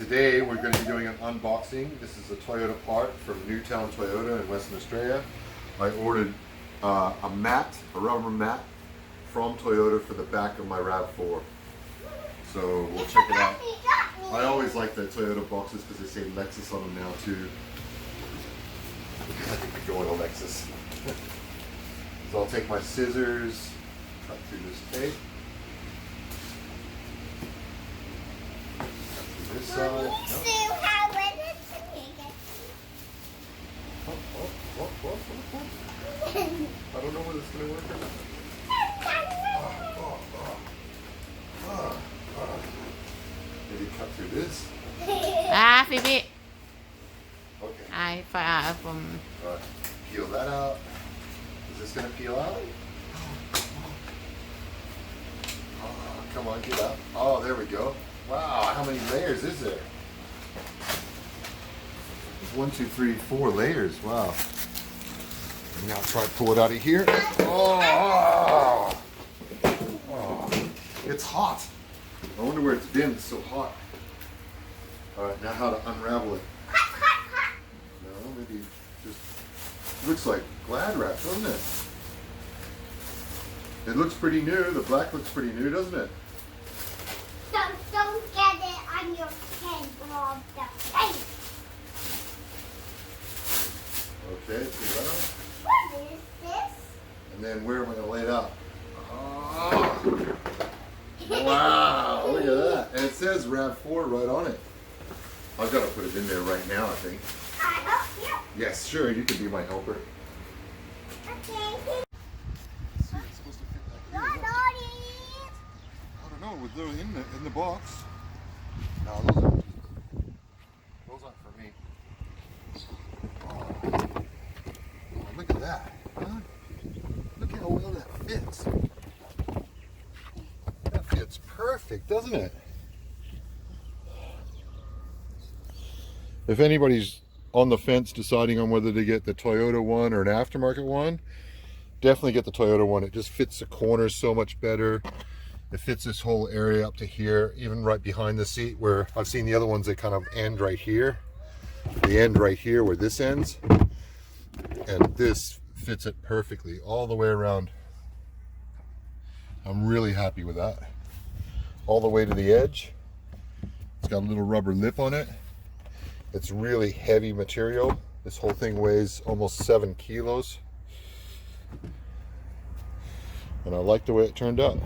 Today we're going to be doing an unboxing. This is a Toyota part from Newtown Toyota in Western Australia. I ordered a rubber mat from Toyota for the back of my Rav4. So we'll check it out. I always like the Toyota boxes because they say Lexus on them now too. I think we go with a Lexus. So I'll take my scissors, cut through this tape. This side. I don't know whether it's going to work or not. Maybe cut through this. Phoebe. Okay. From Alright, peel that out. Is this going to peel out? Oh, come on, get out. Oh, there we go. Wow, how many layers is there? There's 1, 2, 3, 4 layers. Wow. Now try to pull it out of here. Oh, it's hot. I wonder where it's been. It's so hot. All right, now how to unravel it? No, maybe just looks like Glad wrap, doesn't it? It looks pretty new. The black looks pretty new, doesn't it? Don't get it on your head of the face. Okay, pull that out. What is this? And then where am I going to lay it out? Oh. Wow, look at that. And it says Rav4 right on it. I've got to put it in there right now, I think. I help you. Yes, sure, you could be my helper. Okay. Let's see, it's supposed to fit back here. I don't know, with those in the box. No, those aren't for me. Oh, look at that. Huh? Look how well that fits. That fits perfect, doesn't it? If anybody's on the fence deciding on whether to get the Toyota one or an aftermarket one, definitely get the Toyota one. It just fits the corners so much better. It fits this whole area up to here, even right behind the seat, where I've seen the other ones that kind of end right here. The end right here where this ends. And this fits it perfectly all the way around. I'm really happy with that. All the way to the edge. It's got a little rubber lip on it. It's really heavy material. This whole thing weighs almost 7 kilos. And I like the way it turned out.